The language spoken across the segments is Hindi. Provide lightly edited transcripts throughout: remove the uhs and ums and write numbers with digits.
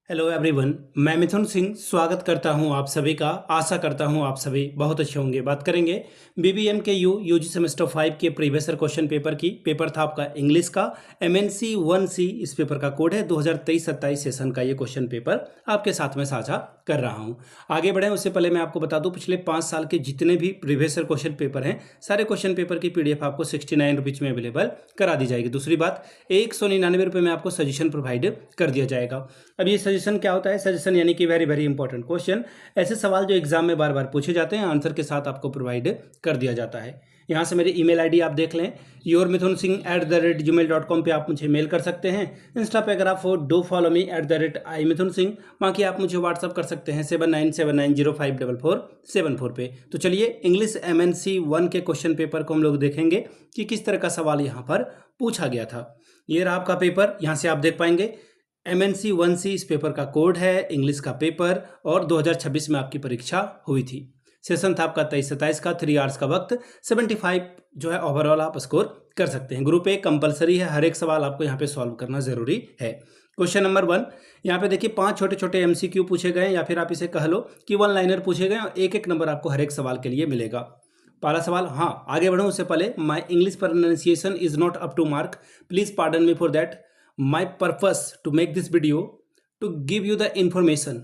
हेलो एवरीवन, मैं मिथुन सिंह स्वागत करता हूं आप सभी का। आशा करता हूं आप सभी बहुत अच्छे होंगे। बात करेंगे बीबीएम के यूजी सेमेस्टर 5 के प्रीवियस ईयर क्वेश्चन पेपर की। पेपर था आपका इंग्लिश का, एमएनसी 1C इस पेपर का कोड है। 2023-27 सेशन का ये क्वेश्चन पेपर आपके साथ में साझा कर रहा हूं। आगे बढ़ें उससे पहले मैं आपको बता दूं, पिछले 5 साल के जितने भी प्रीवियस ईयर क्वेश्चन पेपर हैं, सारे क्वेश्चन पेपर की पीडीएफ आपको 69 रुपीज़ में अवेलेबल करा दी जाएगी। दूसरी बात, 199 रुपये में आपको सजेशन प्रोवाइड कर दिया जाएगा। अब ये सजेशन क्या होता है? सजेशन यानी कि वेरी वेरी इंपॉर्टेंट क्वेश्चन, ऐसे सवाल जो एग्जाम में बार बार पूछे जाते हैं, आंसर के साथ आपको प्रोवाइड कर दिया जाता है। यहाँ से मेरी ईमेल आईडी आप देख लें, yourmithunsingh@gmail.com पे आप मुझे मेल कर सकते हैं। इंस्टा पे अगर आप डू फॉलो मी @iMithunSingh, बाकी आप मुझे व्हाट्सअप कर सकते हैं 7979054474 पे। तो चलिए इंग्लिश MNC 1 के क्वेश्चन पेपर को हम लोग देखेंगे कि किस तरह का सवाल यहाँ पर पूछा गया था। ये रहा आपका पेपर, यहाँ से आप देख पाएंगे MNC 1C इस पेपर का कोड है, इंग्लिश का पेपर, और 2026 में आपकी परीक्षा हुई थी। सेशन था आपका 23-27 का, 3 आवर्स का वक्त, 75 जो है ओवरऑल आप स्कोर कर सकते हैं। ग्रुप ए कंपलसरी है, हर एक सवाल आपको यहाँ पे सॉल्व करना जरूरी है। क्वेश्चन नंबर 1, यहाँ पे देखिए 5 छोटे छोटे MCQ पूछे गए, या फिर आप इसे कह लो कि 1 लाइनर पूछे गए, और एक एक नंबर आपको हर एक सवाल के लिए मिलेगा। पहला सवाल, हाँ आगे बढ़ूँ उससे पहले, my English pronunciation is not up to mark, please pardon me for that. My purpose to make this video to give you the information,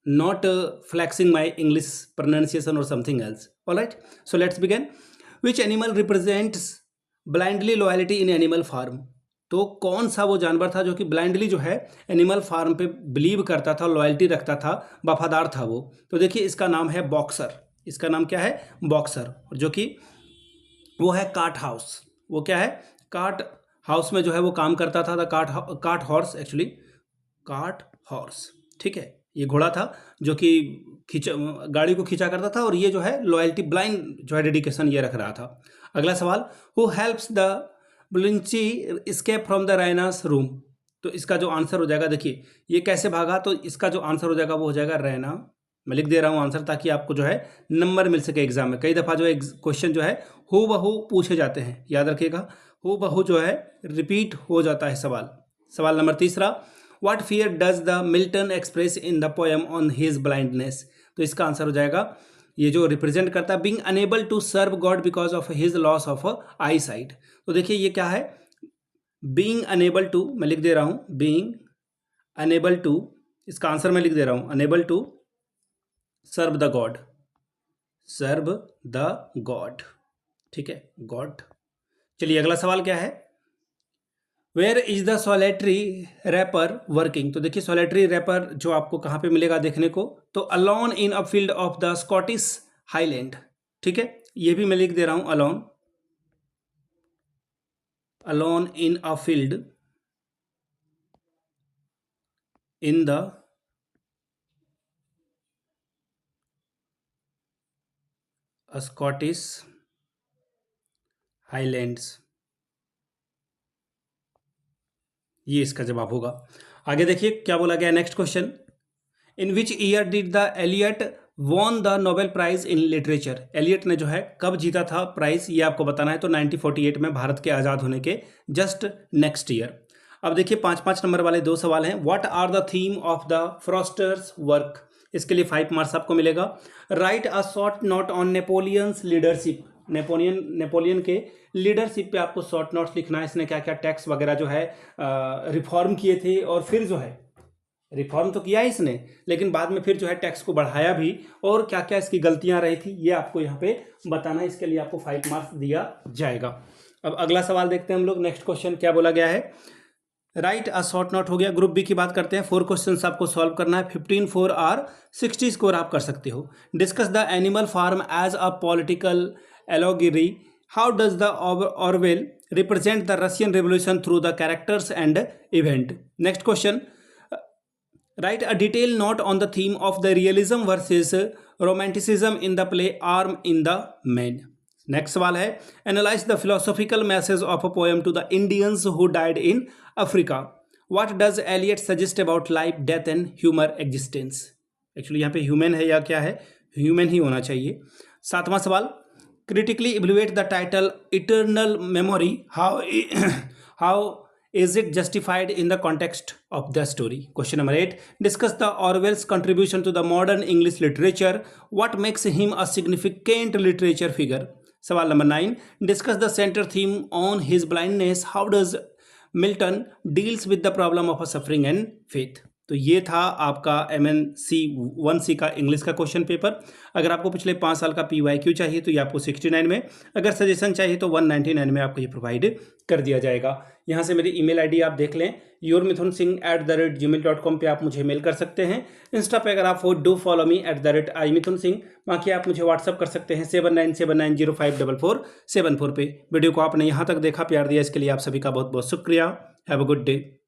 not flexing my English pronunciation or something else. All right, so let's begin. Which animal represents blindly loyalty in animal farm? तो कौन सा वो जानवर था जो कि ब्लाइंडली जो है एनिमल फार्म पे बिलीव करता था, लॉयल्टी रखता था, वफादार था वो? तो देखिए इसका नाम है बॉक्सर। इसका नाम क्या है? बॉक्सर, जो कि वो है काट हाउस। वो क्या है? काट हाउस में जो है वो काम करता था। काट हॉर्स, एक्चुअली काट हॉर्स, ठीक है। ये घोड़ा था जो कि गाड़ी को खींचा करता था, और ये जो है लॉयल्टी, ब्लाइंड जो है डेडिकेशन ये रख रहा था। अगला सवाल, who helps the Blinchi escape from the rhinos room? तो इसका जो आंसर हो जाएगा, देखिए ये कैसे भागा, तो इसका जो आंसर हो जाएगा वो हो जाएगा रैना। मैं लिख दे रहा हूँ आंसर ताकि आपको जो है नंबर मिल सके एग्जाम में। कई दफ़ा जो है क्वेश्चन जो है हु बहू पूछे जाते हैं, याद रखिएगा, हु बहू जो है रिपीट हो जाता है सवाल। सवाल number 3, what fear does the Milton express in the poem on his blindness? तो इसका आंसर हो जाएगा, ये जो रिप्रेजेंट करता है being unable to serve God because of his loss of eyesight. तो देखिए ये क्या है? बीइंग अनेबल टू, मैं लिख दे रहा हूँ बीइंग अनेबल टू, इसका आंसर मैं लिख दे रहा हूँ, unable to serve the God, serve the God, ठीक है, गॉड। चलिए अगला सवाल क्या है? Where is the solitary reaper working? तो देखिए सोलेटरी रैपर जो आपको कहाँ पे मिलेगा देखने को, तो alone in a field of the Scottish Highland, ठीक है। ये भी मैं लिख दे रहा हूं, alone, alone in a field in the Scottish Highlands, ये इसका जवाब होगा। आगे देखिए क्या बोला गया next question, in which year did the Eliot won the Nobel prize in literature? Eliot ने जो है कब जीता था प्राइज, ये आपको बताना है। तो 1948 में, भारत के आज़ाद होने के जस्ट नेक्स्ट ईयर। अब देखिए 5-5 नंबर वाले 2 सवाल हैं। What are the theme of the Frosters work? इसके लिए 5 मार्क्स आपको मिलेगा। Write a short note on Napoleon's leadership? Napoleon के लीडरशिप पे आपको शॉर्ट नोट्स लिखना है। इसने क्या क्या टैक्स वगैरह जो है रिफॉर्म किए थे, और फिर जो है रिफॉर्म तो किया इसने, लेकिन बाद में फिर जो है टैक्स को बढ़ाया भी, और क्या क्या इसकी गलतियां रही थी ये आपको यहाँ पे बताना है। इसके लिए आपको 5 मार्क्स दिया जाएगा। अब अगला सवाल देखते हैं हम लोग। नेक्स्ट क्वेश्चन क्या बोला गया है? राइट अ शॉर्ट नोट हो गया। ग्रुप बी की बात करते हैं। 4 क्वेश्चंस आपको सॉल्व करना है। 15 4 और 60 स्कोर आप कर सकते हो। Discuss the Animal Farm as a political allegory. How does the Orwell represent the Russian revolution through the characters and event? Next question, write a detailed note on the theme of the realism versus romanticism in the play Arm in the Man. Next सवाल है, analyse the philosophical message of a poem to the Indians who died in Africa. What does Eliot suggest about life, death and humour existence? Actually यहाँ पे ह्यूमन है या क्या है? ह्यूमन ही होना चाहिए। 7वां सवाल, critically evaluate the title eternal memory. How Is it justified in the context of the story? Question number 8. Discuss the Orwell's contribution to the modern English literature. What makes him a significant literature figure? सवाल number 9. Discuss the center theme on his blindness. How does Milton deals with the problem of a suffering and faith? तो ये था आपका MNC 1C का इंग्लिश का क्वेश्चन पेपर। अगर आपको पिछले 5 साल का PYQ चाहिए तो ये आपको 69 में, अगर सजेशन चाहिए तो 199 में आपको ये प्रोवाइड कर दिया जाएगा। यहाँ से मेरी ईमेल आईडी आप देख लें, yourmithunsingh@gmail.com पे आप मुझे मेल कर सकते हैं। इंस्टा पे अगर आप डू फॉलो मी @imithunsingh, बाकी आप मुझे व्हाट्सअप कर सकते हैं 7979054474 पे। वीडियो को आपने यहाँ तक देखा, प्यार दिया, इसके लिए आप सभी का बहुत बहुत शुक्रिया। Have a good day.